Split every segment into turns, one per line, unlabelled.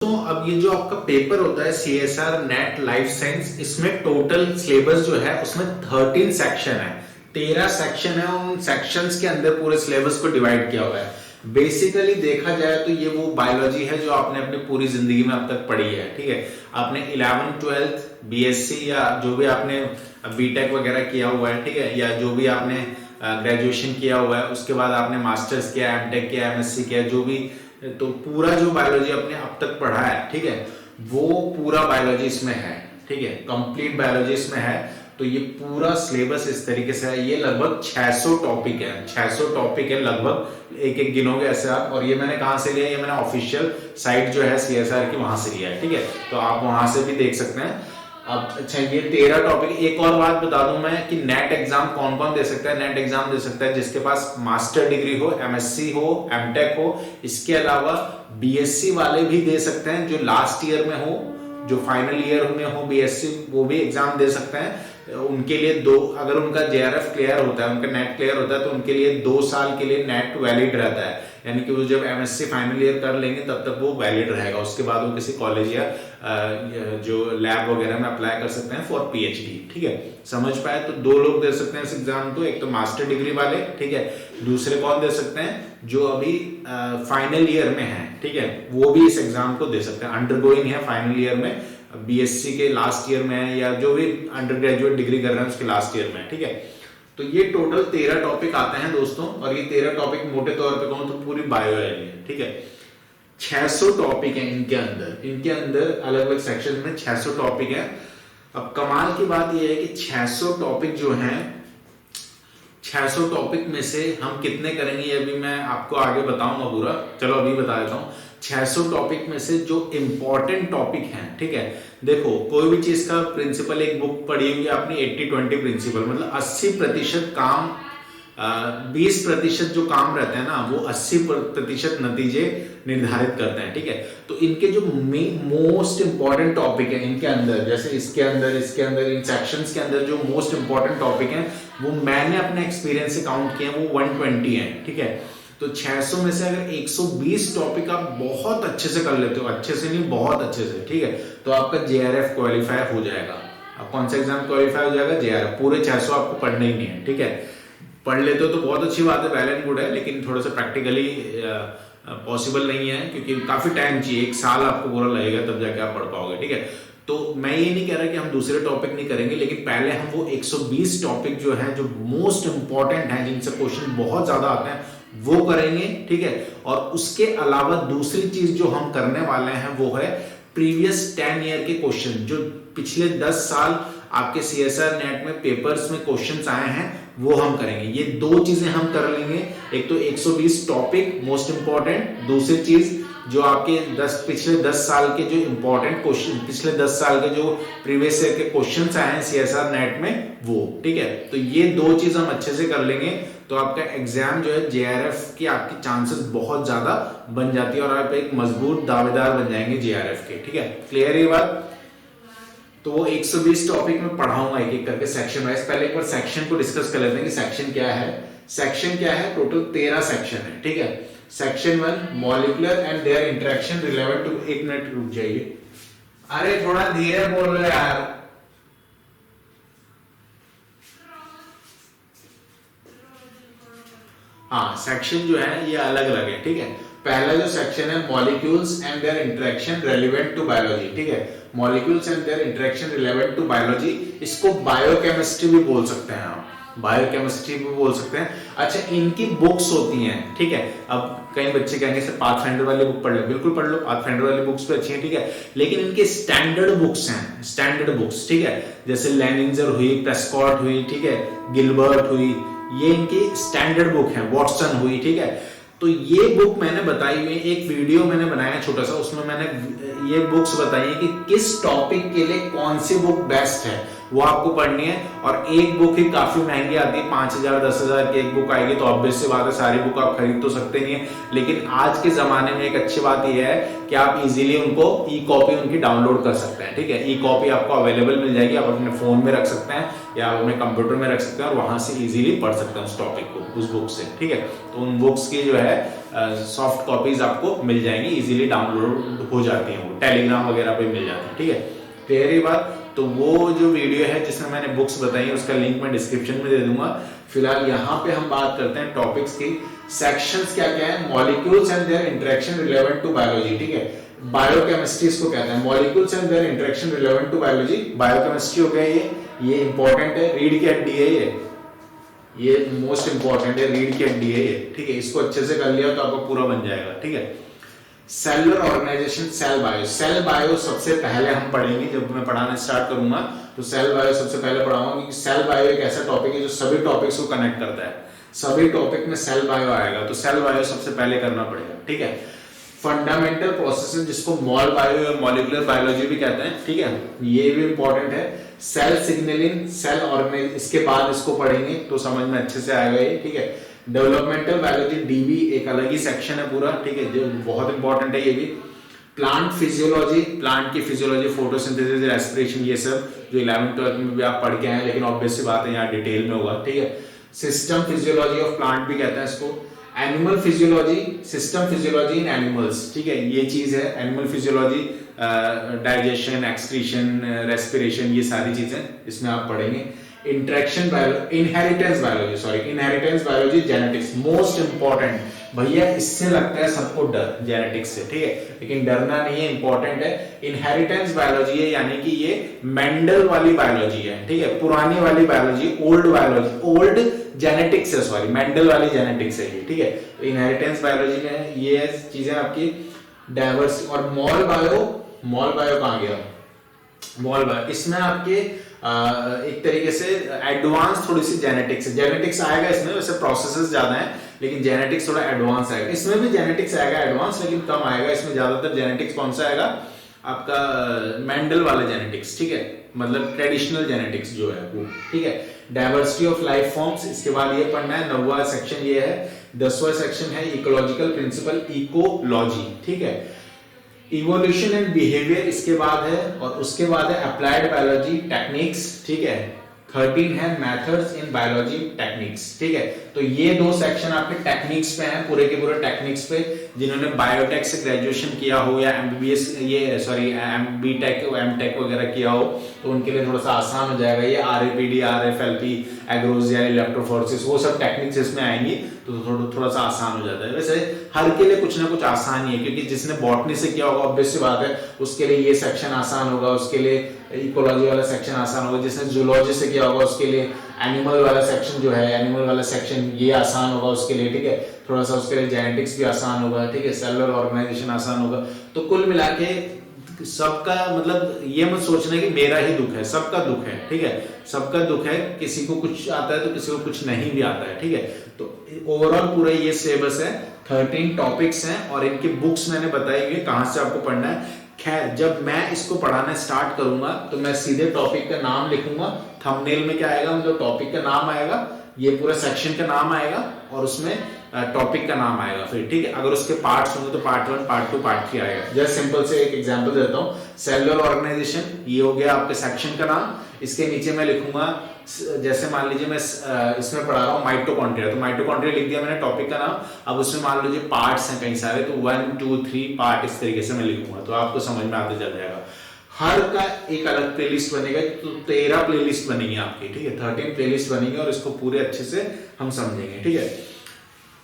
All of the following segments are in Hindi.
तो अब ये जो आपका पेपर होता है CSR नेट लाइफ साइंस, इसमें टोटल सिलेबस जो है उसमें 13 सेक्शन है, 13 सेक्शन है। उन सेक्शंस के अंदर पूरे सिलेबस को डिवाइड किया हुआ है। बेसिकली देखा जाए तो ये वो बायोलॉजी है जो आपने अपनी पूरी जिंदगी में अब तक पढ़ी है, ठीक है। आपने 11th 12th BSc या जो भी आपने बीटेक वगैरह किया हुआ है, ठीक है, या जो भी आपने ग्रेजुएशन किया हुआ है, उसके बाद आपने मास्टर्स किया, एमटेक किया, MSc किया, जो भी, तो पूरा जो बायोलॉजी आपने अब तक पढ़ा है, ठीक है, वो पूरा बायोलॉजी इसमें है, ठीक है, कंप्लीट बायोलॉजी इसमें है। तो ये पूरा सिलेबस इस तरीके से है। ये लगभग 600 टॉपिक है, 600 टॉपिक है लगभग, एक एक गिनोगे ऐसे आप। और ये मैंने कहां से लिया, ये मैंने ऑफिशियल साइट जो है CSR की, वहां से लिया है, ठीक है। तो आप वहां से भी देख सकते हैं। अब अच्छा, ये 13 टॉपिक। एक और बात बता दूं मैं कि नेट एग्जाम कौन कौन दे सकता है। नेट एग्जाम दे सकता है जिसके पास मास्टर डिग्री हो, MSc हो, एमटेक हो। इसके अलावा BSc वाले भी दे सकते हैं, जो लास्ट ईयर में हो, जो फाइनल ईयर में हो BSc, वो भी एग्जाम दे सकते हैं। उनके लिए अगर उनका JRF क्लियर होता है, उनका नेट क्लियर होता है, तो उनके लिए 2 साल के लिए नेट वैलिड रहता है। यानी कि वो जब MSc फाइनल ईयर कर लेंगे तब तक वो वैलिड रहेगा। उसके बाद वो किसी कॉलेज या जो लैब वगैरह में अप्लाई कर सकते हैं फॉर PhD, ठीक है। समझ पाए? तो 2 लोग दे सकते हैं इस एग्जाम को, एक तो मास्टर डिग्री वाले, ठीक है। दूसरे कौन दे सकते हैं? जो अभी फाइनल ईयर में है, ठीक है, वो भी इस एग्जाम को दे सकते हैं। अंडरगोइंग है फाइनल ईयर में, BSc के लास्ट ईयर में है, या जो भी अंडर ग्रेजुएट डिग्री कर रहे हैं उसके लास्ट ईयर में, ठीक है। तो ये टोटल 13 टॉपिक आते हैं दोस्तों, और ये 13 टॉपिक मोटे तौर पे कहूं तो पूरी बायो है, ठीक है। 600 टॉपिक है इनके अंदर अलग अलग सेक्शन में 600 टॉपिक है। अब कमाल की बात यह है कि 600 टॉपिक जो हैं, 600 टॉपिक में से हम कितने करेंगे अभी मैं आपको आगे बताऊंगा पूरा। चलो अभी बता देता हूं। 600 टॉपिक में से जो इंपॉर्टेंट टॉपिक हैं, ठीक है, देखो कोई भी चीज का प्रिंसिपल, एक बुक पढ़ी होगी आपने 80-20 प्रिंसिपल, मतलब 80% काम, 20% जो काम रहते हैं ना, वो 80% नतीजे निर्धारित करते हैं, ठीक है। तो इनके जो मोस्ट इंपॉर्टेंट टॉपिक है इनके अंदर, जैसे इसके अंदर इन सेक्शंस के अंदर जो मोस्ट इंपॉर्टेंट टॉपिक हैं, वो मैंने अपने एक्सपीरियंस से काउंट किए हैं, वो 120 है, ठीक है। तो 600 में से अगर 120 टॉपिक आप बहुत अच्छे से कर लेते हो, अच्छे से नहीं बहुत अच्छे से, ठीक है, तो आपका JRF क्वालिफाई हो जाएगा। अब कौन सा एग्जाम क्वालिफाई हो जाएगा? JRF। पूरे 600 आपको पढ़ने ही नहीं है, ठीक है। पढ़ लेते हो तो बहुत अच्छी बात है, वेल एंड गुड है, लेकिन थोड़ा सा प्रैक्टिकली पॉसिबल नहीं है, क्योंकि काफी टाइम चाहिए, 1 साल आपको पूरा लगेगा तब जाके आप पढ़ पाओगे, ठीक है। तो मैं ये नहीं कह रहा कि हम दूसरे टॉपिक नहीं करेंगे, लेकिन पहले हम वो 120 टॉपिक जो है, जो मोस्ट इंपॉर्टेंट है, जिनसे क्वेश्चन बहुत ज्यादा आते हैं, वो करेंगे, ठीक है। और उसके अलावा दूसरी चीज जो हम करने वाले हैं वो है प्रीवियस 10 ईयर के क्वेश्चन, जो पिछले 10 साल आपके CSR नेट में पेपर्स में क्वेश्चंस आए हैं, वो हम करेंगे। ये 2 चीजें हम कर लेंगे। एक तो 120 टॉपिक मोस्ट इंपॉर्टेंट, दूसरी चीज जो आपके पिछले 10 साल के जो इंपॉर्टेंट क्वेश्चन, पिछले 10 साल के जो प्रीवियस ईयर के क्वेश्चंस आए हैं CSR नेट में, वो, ठीक है। तो ये 2 चीज हम अच्छे से कर लेंगे, तो आपका एग्जाम जो है JRF की, आपकी चांसेस बहुत ज्यादा बन जाती है, और आप एक मजबूत दावेदार बन जाएंगे JRF के, ठीक है। क्लियर ये बात? तो वो 120 टॉपिक में पढ़ाऊंगा एक एक करके सेक्शन वाइज। पहले एक बार सेक्शन को डिस्कस कर लेते हैं कि सेक्शन क्या है। सेक्शन क्या है? टोटल 13 सेक्शन है, ठीक है। Section 1 molecular and their interaction relevant to, 1 minute रुक जाइए, अरे थोड़ा धीरे बोल रहे यार। हाँ, सेक्शन जो है ये अलग अलग है, ठीक है। पहला जो सेक्शन है molecules and their interaction relevant to biology, ठीक है। Molecules and their interaction relevant to biology, इसको बायोकेमिस्ट्री भी बोल सकते हैं आप, बायोकेमिस्ट्री भी बोल सकते हैं। अच्छा, इनकी बुक्स होती हैं, ठीक है। अब कई बच्चे कहेंगे सर पाथफाइंडर वाली बुक पढ़ लो, बिल्कुल पढ़ लो, पाथफाइंडर वाली बुक्स भी अच्छी हैं, ठीक है। लेकिन इनके स्टैंडर्ड बुक्स हैं, स्टैंडर्ड बुक्स, ठीक है। जैसे लेनिंजर हुई, प्रेस्कॉट हुई, ठीक है, गिलबर्ट हुई, ये इनकी स्टैंडर्ड बुक है, वॉटसन हुई, ठीक है। तो ये बुक मैंने बताई हुई, एक वीडियो मैंने बनाया छोटा सा, उसमें मैंने ये बुक्स बताई है कि किस टॉपिक के लिए कौन सी बुक बेस्ट है, वो आपको पढ़नी है। और एक बुक ही काफी महंगी आती है, 5,000 10,000 की एक बुक आएगी, तो ऑब्वियस सी बात है सारी बुक आप खरीद तो सकते नहीं है। लेकिन आज के जमाने में एक अच्छी बात यह है कि आप इजीली उनको ई-कॉपी उनकी डाउनलोड कर सकते हैं, ठीक है। ई-कॉपी आपको अवेलेबल मिल जाएगी, आप अपने फोन में रख सकते हैं या अपने कंप्यूटर में रख सकते हैं, और वहां से इजीली पढ़ सकते हैं उस टॉपिक को, उस बुक से, ठीक है। तो उन बुक्स की जो है सॉफ्ट कॉपीज आपको मिल जाएंगी, इजीली डाउनलोड हो जाती हैं, वो टेलीग्राम वगैरह पे मिल जाती है। ठीक है, क्लियर ये बात। तो वो जो वीडियो है जिसमें मैंने बुक्स बताई उसका लिंक मैं डिस्क्रिप्शन में दे दूंगा। फिलहाल यहाँ पे हम बात करते हैं टॉपिक्स की। सेक्शंस क्या क्या है? Molecules and their interaction relevant to biology. ठीक है, बायोकेमिस्ट्री इसको कहते हैं, molecules and their interaction relevant to biology. Biochemistry हो गया ये इंपॉर्टेंट है, रीढ़ की हड्डी है ये मोस्ट इंपॉर्टेंट है, रीढ़ की हड्डी है ये। ठीक है, इसको अच्छे से कर लिया तो आपका पूरा बन जाएगा। ठीक है, cellular organisation, cell bio. Cell bio सबसे पहले हम पढ़ेंगे, जब मैं पढ़ाना स्टार्ट करूंगा तो सेल बायो सबसे पहले पढ़ाऊंगा, क्योंकि सेल बायो एक ऐसा टॉपिक है जो सभी टॉपिक्स को कनेक्ट करता है। सभी टॉपिक में सेल बायो आएगा, तो सेल बायो सबसे पहले करना पड़ेगा। ठीक है, फंडामेंटल प्रोसेसेस जिसको मॉल बायो या मॉलिक्यूलर बायोलॉजी भी कहते हैं। ठीक है, ये भी इंपॉर्टेंट है। सेल सिग्नलिंग, सेल ऑर्गेनाइज, इसके बाद इसको पढ़ेंगे तो समझ में अच्छे से आएगा ये। ठीक है, डेवलपमेंटल बायोलॉजी, डीबी एक अलग ही सेक्शन है पूरा। ठीक है, जो बहुत इंपॉर्टेंट है ये भी। प्लांट फिजियोलॉजी, प्लांट की फिजियोलॉजी, फोटोसिंथेसिस, रेस्पिरेशन, ये सब जो 11th 12th में भी आप पढ़ के आए, लेकिन ऑब्वियस सी बात है यहाँ डिटेल में होगा। ठीक है, सिस्टम फिजियोलॉजी ऑफ प्लांट भी कहते हैं इसको। एनिमल फिजियोलॉजी, सिस्टम फिजियोलॉजी इन एनिमल्स। ठीक है, ये चीज है animal physiology, digestion, excretion, respiration, ये सारी चीजें इसमें आप पढ़ेंगे। Interaction biology, inheritance biology, inheritance biology, genetics most important. भैया इससे लगता है सबको डर जेनेटिक्स से, ठीक है, लेकिन डरना नहीं है, इंपॉर्टेंट है। इनहेरिटेंस बायोलॉजी है, यानी कि ये मेंडल वाली बायोलॉजी है। ठीक है, पुरानी वाली biology, old biology, old genetics है, सॉरी मेंडल वाली जेनेटिक्स है ये। ठीक है, तो इनहेरिटेंस बायोलॉजी में ये चीजें आपकी डाइवर्स। और मॉल बायो कहां गया? मॉल बायो, इसमें आपके एक तरीके से एडवांस थोड़ी सी जेनेटिक्स आएगा इसमें। वैसे प्रोसेसेस ज्यादा हैं, लेकिन जेनेटिक्स थोड़ा एडवांस आएगा। इसमें भी जेनेटिक्स आएगा एडवांस, लेकिन कम आएगा। इसमें ज्यादातर जेनेटिक्स कौन सा आएगा? आपका मेंडल वाला जेनेटिक्स। ठीक है, मतलब ट्रेडिशनल जेनेटिक्स जो है वो। ठीक है, डाइवर्सिटी ऑफ लाइफ फॉर्म्स, इसके बाद ये पढ़ना है। 9वां सेक्शन ये है। 10वां सेक्शन है इकोलॉजिकल प्रिंसिपल, इकोलॉजी। ठीक है, इवोल्यूशन एंड बिहेवियर इसके बाद है, और उसके बाद है अप्लाइड बायोलॉजी टेक्निक्स। ठीक है, 13 है मेथड्स इन बायोलॉजी टेक्निक्स। ठीक है, तो ये दो सेक्शन आपके टेक्निक्स पे हैं, पूरे के पूरे टेक्निक्स पे। जिन्होंने बायोटेक से ग्रेजुएशन किया हो या एमबीबीएस बीटेक एमटेक वगैरह किया हो, तो उनके लिए थोड़ा सा आसान हो जाएगा। ये आरएपीडी, आरएफएलपी, एग्रोजिया, इलेक्ट्रोफोरेसिस, वो सब टेक्निक्स इसमें आएंगी, तो थोड़ा सा आसान हो जाता है। वैसे हर के लिए कुछ ना कुछ आसान ही है, क्योंकि जिसने बॉटनी से किया होगा ऑब्वियस सी बात है उसके लिए ये सेक्शन आसान होगा, उसके लिए इकोलॉजी वाला सेक्शन आसान होगा। जिसने जूलॉजी से किया होगा उसके लिए एनिमल वाला सेक्शन जो है, एनिमल वाला सेक्शन ये आसान होगा उसके लिए। ठीक है, थोड़ा सा उसके लिए जेनेटिक्स भी आसान होगा। ठीक है, सेलुलर ऑर्गेनाइजेशन आसान होगा। तो कुल मिला के सबका मतलब ये मत सोचना कि मेरा ही दुख है, सबका दुख है। ठीक है, सबका दुख है, किसी को कुछ आता है तो किसी को कुछ नहीं भी आता है। ठीक है, तो ओवरऑल पूरा ये सिलेबस है, 13 टॉपिक्स हैं, और इनकी बुक्स मैंने बताई हुई कहां से आपको पढ़ना है। खैर, जब मैं इसको पढ़ाना स्टार्ट करूंगा तो मैं सीधे टॉपिक का नाम लिखूंगा। थंबनेल में क्या आएगा? मतलब टॉपिक का नाम आएगा, ये पूरा सेक्शन का नाम आएगा, और उसमें टॉपिक का नाम आएगा फिर। ठीक है, अगर उसके पार्ट्स होंगे तो पार्ट 1, पार्ट 2, पार्ट 3 आएगा। जस्ट सिंपल से एक एग्जांपल देता हूं। सेलुलर ऑर्गेनाइजेशन, ये हो गया आपके सेक्शन का नाम। इसके नीचे मैं लिखूंगा, जैसे मान लीजिए मैं इसमें पढ़ा रहा हूँ माइटोकॉन्ड्रिया, तो माइटोकॉन्ड्रिया लिख दिया मैंने टॉपिक का नाम। अब उसमें मान लीजिए पार्ट्स हैं कई सारे, तो 1, 2, 3 पार्ट इस तरीके से मैं लिखूंगा, तो आपको समझ में आते चल जाएगा। हर का एक अलग प्लेलिस्ट बनेगा, तो 13 प्लेलिस्ट बनेगी आपकी। ठीक है, 13 प्लेलिस्ट बनेगी, और इसको पूरे अच्छे से हम समझेंगे। ठीक है,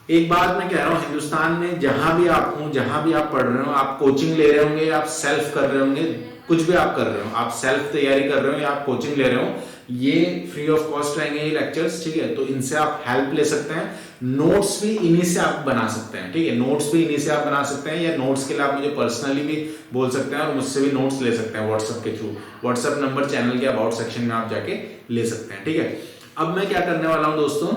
एक बात मैं कह रहा हूं, हिंदुस्तान में जहां भी आप हो, जहां भी आप पढ़ रहे हो, आप कोचिंग ले रहे होंगे, आप सेल्फ कर रहे होंगे, कुछ भी आप कर रहे हो, आप सेल्फ तैयारी कर रहे हो या आप कोचिंग ले रहे हो, ये फ्री ऑफ कॉस्ट रहेंगे ये लेक्चर्स। ठीक है, तो इनसे आप हेल्प ले सकते हैं। नोट्स भी इन्हीं से आप बना सकते हैं। ठीक है, नोट्स भी इन्हीं से आप बना सकते हैं, या नोट्स के लिए आप मुझे पर्सनली भी बोल सकते हैं, और मुझसे भी नोट्स ले सकते हैं व्हाट्सएप के थ्रू। व्हाट्सएप नंबर चैनल के अबाउट सेक्शन में आप जाके ले सकते हैं। ठीक है, अब मैं क्या करने वाला हूं दोस्तों,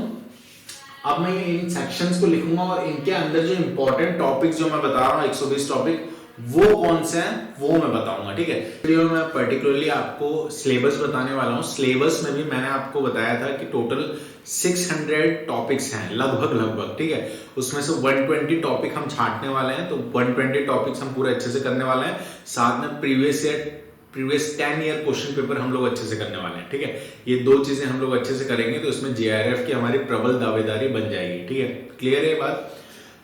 अब मैं इन सेक्शंस को लिखूंगा, और इनके अंदर जो इंपॉर्टेंट टॉपिक्स जो मैं बता रहा हूँ 120 टॉपिक, वो कौन से हैं वो मैं बताऊंगा। ठीक है, वीडियो में मैं पर्टिकुलरली आपको सिलेबस बताने वाला हूँ। सिलेबस में भी मैंने आपको बताया था कि टोटल 600 टॉपिक्स हैं लगभग। ठीक है, उसमें से 120 टॉपिक हम छांटने वाले हैं, तो 120 टॉपिक्स हम पूरे अच्छे से करने वाले हैं। साथ में प्रीवियस 10 ईयर क्वेश्चन पेपर हम लोग अच्छे से करने वाले हैं। ठीक है, ये दो चीजें हम लोग अच्छे से करेंगे, तो इसमें JRF की हमारी प्रबल दावेदारी बन जाएगी। ठीक है, क्लियर है बात?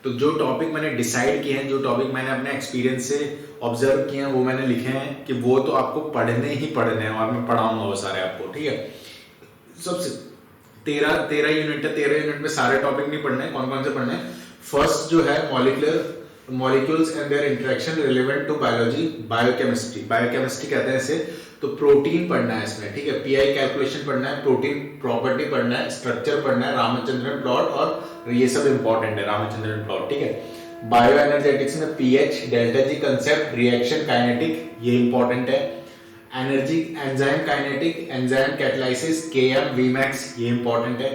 तो जो टॉपिक मैंने डिसाइड किए हैं, जो टॉपिक मैंने अपने एक्सपीरियंस से ऑब्जर्व किए हैं, वो मैंने लिखे हैं कि वो तो आपको पढ़ने ही पढ़ने हैं और मैं पढ़ाऊंगा वो सारे आपको, ठीक है। सबसे 13 यूनिट है, 13 यूनिट में सारे टॉपिक नहीं पढ़ने, कौन कौन से पढ़ने हैं। फर्स्ट जो है molecules and their interaction relevant to biology, biochemistry कहते हैं इसे। तो प्रोटीन पढ़ना है इसमें, ठीक है। पीआई कैलकुलेशन पढ़ना है, प्रोटीन प्रॉपर्टी पढ़ना है, स्ट्रक्चर पढ़ना है, रामचंद्रन प्लॉट, और ये सब इंपॉर्टेंट है, रामचंद्रन प्लॉट, ठीक है। बायो एनर्जेटिक्स में pH, delta G concept, reaction kinetic, ये इंपॉर्टेंट है। Energy enzyme kinetic, enzyme catalysis, KM, Vmax, ये इंपॉर्टेंट है।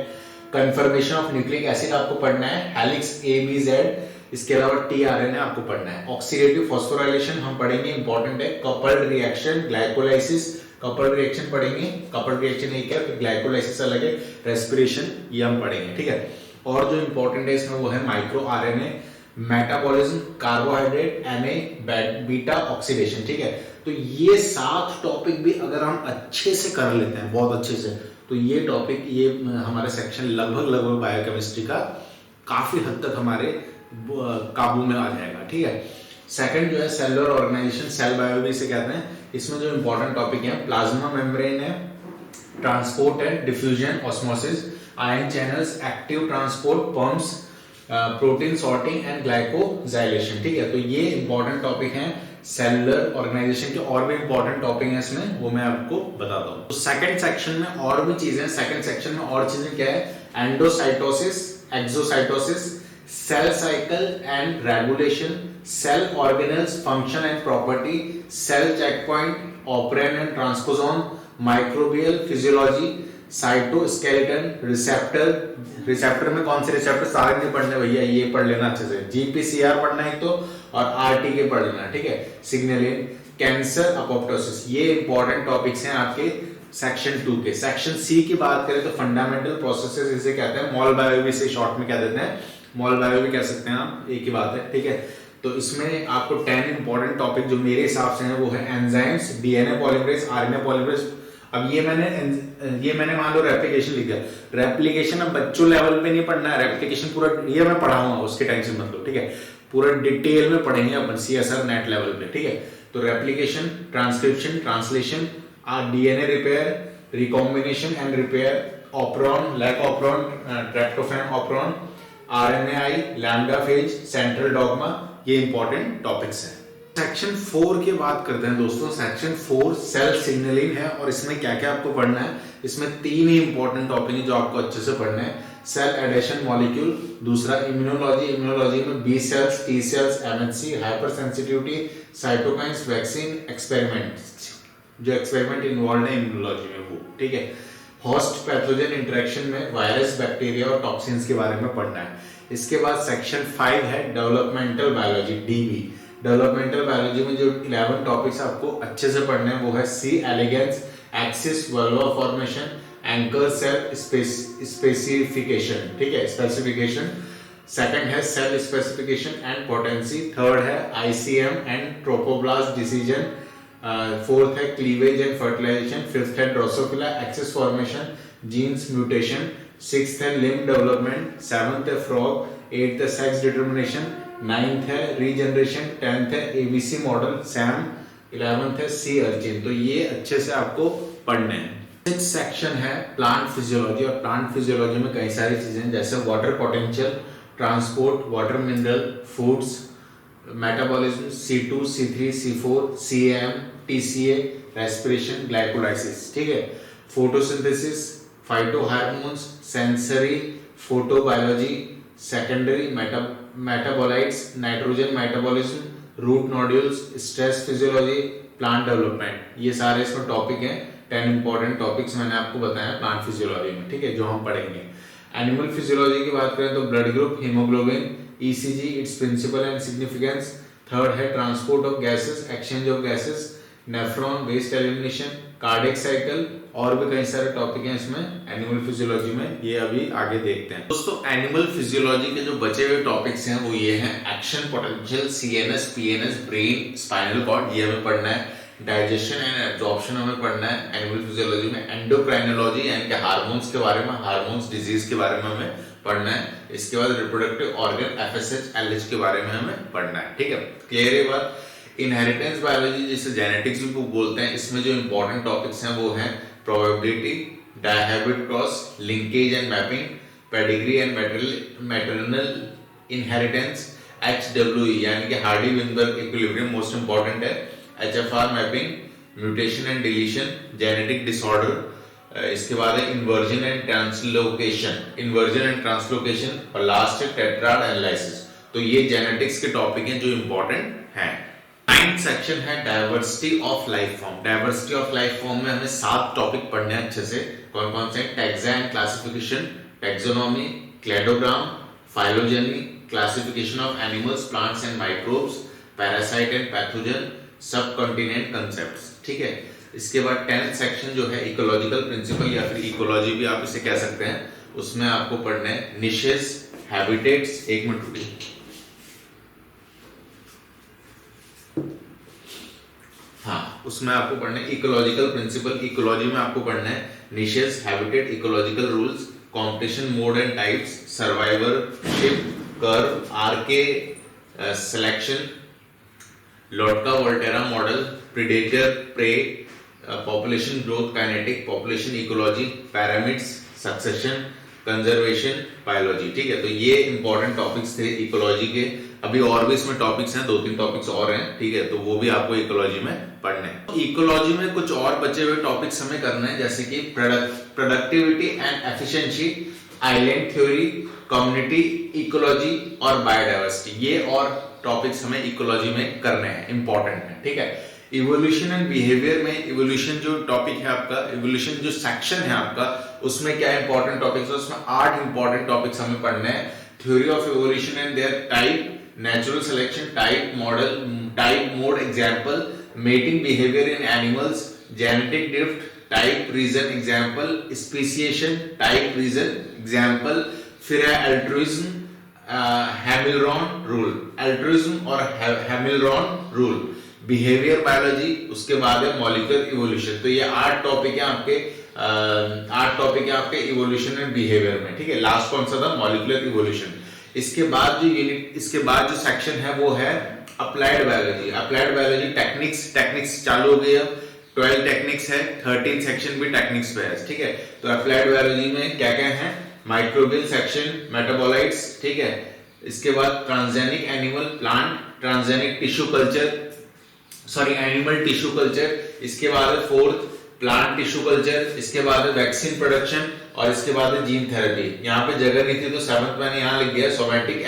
कन्फर्मेशन ऑफ न्यूक्लिक एसिड आपको पढ़ना है, हेलिक्स ए बी जेड, इसके अलावा टीआरएनए आपको पढ़ना है। ऑक्सीडेटिव फॉस्फोराइलेशन हम पढ़ेंगे, इंपॉर्टेंट है। Coupled reaction, glycolysis, coupled reaction पढ़ेंगे, कपल्ड रिएक्शन एक है, ग्लाइकोलाइसिस अलग है, रेस्पिरेशन ये हम पढ़ेंगे, ठीक है। और जो इंपॉर्टेंट है इसमें वो है micro RNA, metabolism, carbohydrate, NA, beta oxidation, ठीक है। तो ये 7 टॉपिक भी अगर हम अच्छे से कर लेते हैं, बहुत अच्छे से, तो ये टॉपिक, ये हमारा सेक्शन लगभग बायोकेमिस्ट्री का काफी हद तक हमारे काबू में आ जाएगा, ठीक है। सेकंड जो है सेलुलर ऑर्गेनाइजेशन, सेल बायोलॉजी से कहते हैं। इसमें जो इंपॉर्टेंट टॉपिक है, प्लाज्मा मेम्ब्रेन है, transport and diffusion, osmosis, ion channels, active transport, pumps, protein sorting and glycosylation, ठीक है। तो ये इंपॉर्टेंट टॉपिक हैं सेलुलर ऑर्गेनाइजेशन के। और भी इंपॉर्टेंट टॉपिक है इसमें, वो मैं आपको बताता हूँ। तो सेकंड सेक्शन में और भी चीजें, सेकंड सेक्शन में और चीजें क्या है, endocytosis, exocytosis, cell cycle and regulation, cell organelles function and property, cell checkpoint, operon and transposome, microbial physiology, cytoskeleton, receptor में कौन से रिसेप्टर, सारे नहीं पढ़ने भैया, ये पढ़ लेना अच्छे से। जीपीसीआर पढ़ना है एक तो, और आरटीके पढ़ लेना, ठीक है। सिग्नलिंग, कैंसर, अपोप्टोसिस, ये इंपॉर्टेंट टॉपिक्स हैं आपके सेक्शन 2 के। सेक्शन सी की बात करें तो फंडामेंटल प्रोसेसेस इसे कहते हैं, मॉल बायोलॉजी से शॉर्ट में कह देते हैं, मॉल बायोलॉजी कह सकते हैं आप, एक ही बात है, ठीक है। तो इसमें आपको 10 इंपॉर्टेंट टॉपिक जो मेरे हिसाब से हैं वो है enzymes, DNA polymerase, RNA polymerase. अब ये मैंने मान लो रेप्लिकेशन लिख दिया, रेप्लिकेशन अब बच्चों लेवल पे नहीं पढ़ना है, रेप्लिकेशन पूरा ये मैं पढ़ाऊंगा, उसके टेंशन मत लो, ठीक है। पूरा डिटेल में पढ़ेंगे अपन सीएसआर नेट लेवल पे, ठीक है। तो replication, transcription, translation, DNA repair, recombination and repair, operon, lac operon, tryptophan operon, RNAi, lambda phage, central dogma, ये इंपॉर्टेंट टॉपिक्स हैं। सेक्शन 4 की बात करते हैं दोस्तों। सेक्शन 4 सेल सिग्नलिंग है, और इसमें क्या क्या आपको पढ़ना है, इसमें 3 ही इंपॉर्टेंट टॉपिक है जो आपको अच्छे से पढ़ना है। सेल एडेशन मॉलिक्यूल, दूसरा इम्यूनोलॉजी, इम्यूनोलॉजी में B cells, T cells, MHC, hyper sensitivity, cytokines, vaccine, experiment, जो एक्सपेरिमेंट इन्वॉल्व है इम्यूनोलॉजी में वो, ठीक है। होस्ट पैथोजन इंटरेक्शन में वायरस, बैक्टीरिया और टॉक्सिन्स के बारे में पढ़ना है। इसके बाद सेक्शन 5 है developmental biology, dB. Developmental biology में जो 11 टॉपिक्स आपको अच्छे से पढ़ने हैं वो है C elegans, axis, vulva formation, anchor cell specification, ठीक है, स्पेसिफिकेशन। सेकंड है cell specification and potency. Third है ICM and trophoblast decision. Fourth है क्लीवेज एंड फर्टिलाइजेशन। फिफ्थ है Drosophila, axis formation, genes mutation. Sixth है लिम्ब डेवलपमेंट। सेवंथ है फ्रॉग। एट्थ है सेक्स डिटर्मिनेशन। नाइन्थ है रीजनरेशन। 10th है एबीसी मॉडल सैम। 11th है सी अर्चिन। तो ये अच्छे से आपको पढ़ने हैं। सिक्स सेक्शन है प्लांट फिजियोलॉजी, और प्लांट फिजियोलॉजी में कई सारी चीजें जैसे water potential, transport, water mineral, foods, metabolism, C2, C3, C4, CAM, TCA, respiration, glycolysis, ठीक है। Photosynthesis, phyto hormones, sensory, photobiology, secondary metabolites, nitrogen metabolism, root nodules, stress physiology, plant development, ये सारे इसमें टॉपिक हैं। 10 इंपॉर्टेंट टॉपिक्स मैंने आपको बताया प्लांट फिजियोलॉजी में, ठीक है, जो हम पढ़ेंगे। एनिमल फिजियोलॉजी की बात करें तो blood group, haemoglobin, ECG, its principle and significance. Third है transport of gases, exchange of gases, nephron, waste elimination, cardiac cycle, और भी कई सारे टॉपिक हैं इसमें एनिमल फिजियोलॉजी में, ये अभी आगे देखते हैं। दोस्तों एनिमल फिजियोलॉजी के जो बचे हुए टॉपिक्स हैं वो ये हैं action potential, CNS, PNS, brain, spinal cord, ये हमें पढ़ना है। डाइजेशन एंड एब्जॉर्प्शन हमें पढ़ना है एनिमल फिजियोलॉजी में। एंडोक्राइनोलॉजी यानी कि हार्मोन्स के बारे में, हार्मोन्स डिजीज के बारे में हमें पढ़ना है। इसके बाद रिप्रोडक्टिव ऑर्गन FSH LH के बारे में हमें पढ़ना है, ठीक है। क्लियर है बात। इनहेरिटेंस बायोलॉजी जिसे जेनेटिक्स भी बोलते हैं, इसमें जो इंपॉर्टेंट टॉपिक्स हैं वो हैं probability, dihybrid cross, linkage and mapping, pedigree and maternal inheritance, HWE यानी कि हार्डी-विनबर्ग इक्विलिब्रियम मोस्ट इंपॉर्टेंट है, HFR mapping, mutation and deletion, genetic disorder, इसके बाद है इन्वर्जन एंड ट्रांसलोकेशन और लास्ट है टेट्राड एनालिसिस। तो ये जेनेटिक्स के टॉपिक हैं जो इंपॉर्टेंट हैं। 9th सेक्शन है diversity of life form. Diversity of life form में हमें 7 टॉपिक पढ़ने हैं अच्छे से। कौन कौन से? Taxa and classification, taxonomy, cladogram, phylogeny, classification of animals, plants and microbes, parasite and pathogen, सब कॉन्टिनेंट कंसेप्ट्स, ठीक है। इसके बाद 10th सेक्शन जो है इकोलॉजिकल प्रिंसिपल या फिर इकोलॉजी भी आप इसे कह सकते हैं, उसमें आपको पढ़ना है निशेस, हैबिटेट्स, एक मिनट रुकिए, हाँ, उसमें आपको पढ़ना है इकोलॉजिकल प्रिंसिपल। इकोलॉजी में आपको पढ़ना है niches, habitat, ecological rules, competition mode and types, survivorship curve, RK selection, Lotka Volterra model, predator prey, population growth kinetic, population ecology, pyramids, succession, conservation, biology, ठीक है। तो ये इंपॉर्टेंट टॉपिक्स थे इकोलॉजी के। अभी और भी इसमें टॉपिक्स हैं, 2-3 टॉपिक्स और हैं, ठीक है, तो वो भी आपको इकोलॉजी में पढ़ने हैं। इकोलॉजी में कुछ और बचे हुए टॉपिक्स हमें करने हैं, जैसे कि productivity and efficiency, island theory, community ecology और बायोडाइवर्सिटी। ये और टॉपिक्स हमें इकोलॉजी में करने हैं, इंपॉर्टेंट है, ठीक है। इवोल्यूशन एंड बिहेवियर में, इवोल्यूशन जो टॉपिक है आपका, इवोल्यूशन जो सेक्शन है आपका, उसमें क्या इंपॉर्टेंट टॉपिक्स है? उसमें 8 इंपॉर्टेंट टॉपिक्स हमें पढ़ने हैं। Theory of evolution and their type, natural selection, type model, type mode example, mating behaviour in animals, genetic drift, type reason example, speciation, type reason example, फिर है अल्ट्रुइज्म, हैमिल्टन रूल, अल्ट्रुइज्म और हैमिल्टन रूल, बिहेवियर बायोलॉजी, उसके बाद है मॉलिक्यूलर इवोल्यूशन। तो ये 8 टॉपिक है आपके, 8 टॉपिक है आपके इवोल्यूशन एंड बिहेवियर में, ठीक है। लास्ट कौन सा था? Molecular evolution. इसके बाद जो सेक्शन है वो है applied biology. Applied biology techniques चालू हो गई है, 12 टेक्निक्स है, 13 सेक्शन भी टेक्निक्स पे है, ठीक है। तो अप्लाइड बायोलॉजी में क्या क्या है? माइक्रोबियल सेक्शन, मेटाबोलाइट्स, ठीक है। इसके बाद transgenic animal plant, transgenic tissue culture, sorry animal tissue culture, इसके बाद है 4th प्लांट टिश्यू कल्चर, इसके बाद है वैक्सीन प्रोडक्शन और इसके बाद है जीन थेरेपी। यहाँ पे जगह नहीं थी तो 7th मैंने यहाँ लिख दिया सोमैटिक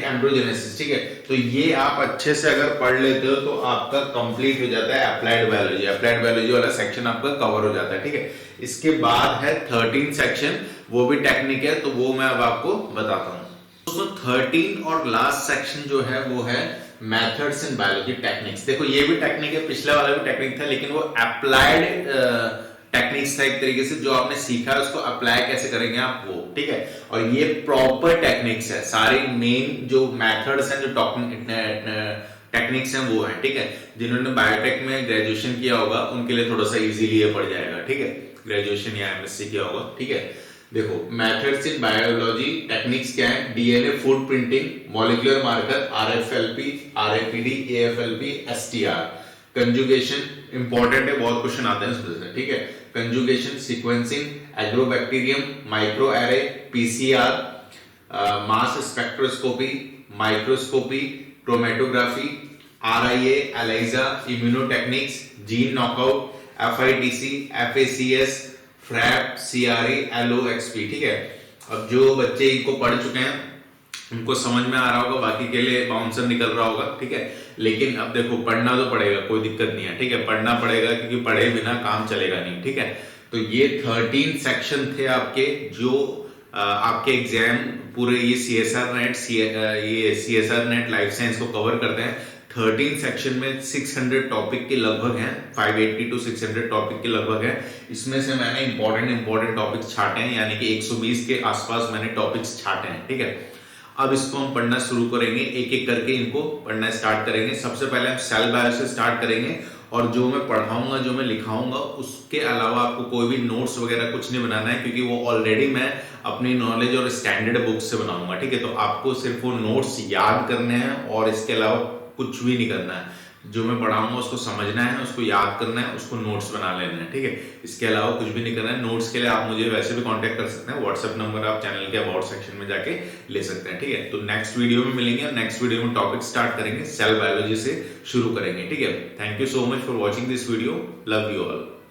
एम्ब्रियोजेनेसिस, ठीक है। तो ये आप अच्छे से अगर पढ़ लेते हो तो आपका कंप्लीट हो जाता है अप्लाइड बायोलॉजी वाला सेक्शन आपका कवर हो जाता है, ठीक है। इसके बाद है 13 सेक्शन, वो भी टेक्निक है, तो वो मैं अब आपको बताता हूँ। दोस्तों 13 और लास्ट सेक्शन जो है वो है मेथड्स इन बायोलॉजी, टेक्निक्स। देखो ये भी टेक्निक है, पिछला वाला भी टेक्निक था, लेकिन वो अप्लाइड टेक्निक्स था एक तरीके से, जो आपने सीखा है उसको अप्लाई कैसे करेंगे आप वो, ठीक है। और ये प्रॉपर टेक्निक्स है, सारे मेन जो मेथड्स हैं, जो टेक्निक्स हैं वो है, ठीक है। जिन्होंने बायोटेक में ग्रेजुएशन किया होगा उनके लिए थोड़ा सा इजीली ये पड़ जाएगा, ठीक है, ग्रेजुएशन या एमएससी किया होगा, ठीक है। देखो मेथड्स इन बायोलॉजी, टेक्निक्स क्या है? DNA foot printing, molecular marker, RFLP, RAPD, AFLP, STR, conjugation important है, बहुत क्वेश्चन आते हैं इसमें से, ठीक है। Conjugation, sequencing, agrobacterium, micro array, PCR, mass spectroscopy, microscopy, chromatography, RIA, ELISA, immunotechniques, gene knockout, FITC, FACS, FRAP, CRA, LOXP, ठीक है। अब जो बच्चे इनको पढ़ चुके हैं उनको समझ में आ रहा होगा, बाकी के लिए बाउंसर निकल रहा होगा, ठीक है। लेकिन अब देखो पढ़ना तो पड़ेगा, कोई दिक्कत नहीं है, ठीक है, पढ़ना पड़ेगा क्योंकि पढ़े बिना काम चलेगा नहीं, ठीक है। तो ये 13 सेक्शन थे आपके, जो आपके एग्जाम पूरे ये सीएसआर नेट लाइफ साइंस को कवर करते हैं। 13 सेक्शन में 600 टॉपिक के लगभग हैं, 580 to 600 टॉपिक के लगभग हैं। इसमें से मैंने इंपॉर्टेंट टॉपिक्स छाटे हैं, यानी कि 120 के आसपास मैंने टॉपिक्स छाटे हैं, ठीक है। अब इसको हम पढ़ना शुरू करेंगे, एक एक करके इनको पढ़ना स्टार्ट करेंगे। सबसे पहले हम सेल बायो से स्टार्ट करेंगे, और जो मैं पढ़ाऊंगा, जो मैं लिखाऊंगा, उसके अलावा आपको कोई भी नोट्स वगैरह कुछ नहीं बनाना है, क्योंकि वो ऑलरेडी मैं अपनी नॉलेज और स्टैंडर्ड बुक से बनाऊंगा, ठीक है। तो आपको सिर्फ वो नोट्स याद करने हैं और इसके अलावा कुछ भी नहीं करना है। जो मैं पढ़ाऊंगा उसको समझना है, उसको याद करना है, उसको नोट्स बना लेना है, ठीक है। इसके अलावा कुछ भी नहीं करना है। नोट्स के लिए आप मुझे वैसे भी कांटेक्ट कर सकते हैं, व्हाट्सएप नंबर आप चैनल के अबाउट सेक्शन में जाके ले सकते हैं, ठीक है। तो नेक्स्ट वीडियो में मिलेंगे और नेक्स्ट वीडियो में टॉपिक स्टार्ट करेंगे, सेल बायोलॉजी से शुरू करेंगे, ठीक है। Thank you so much for watching this video, love you all.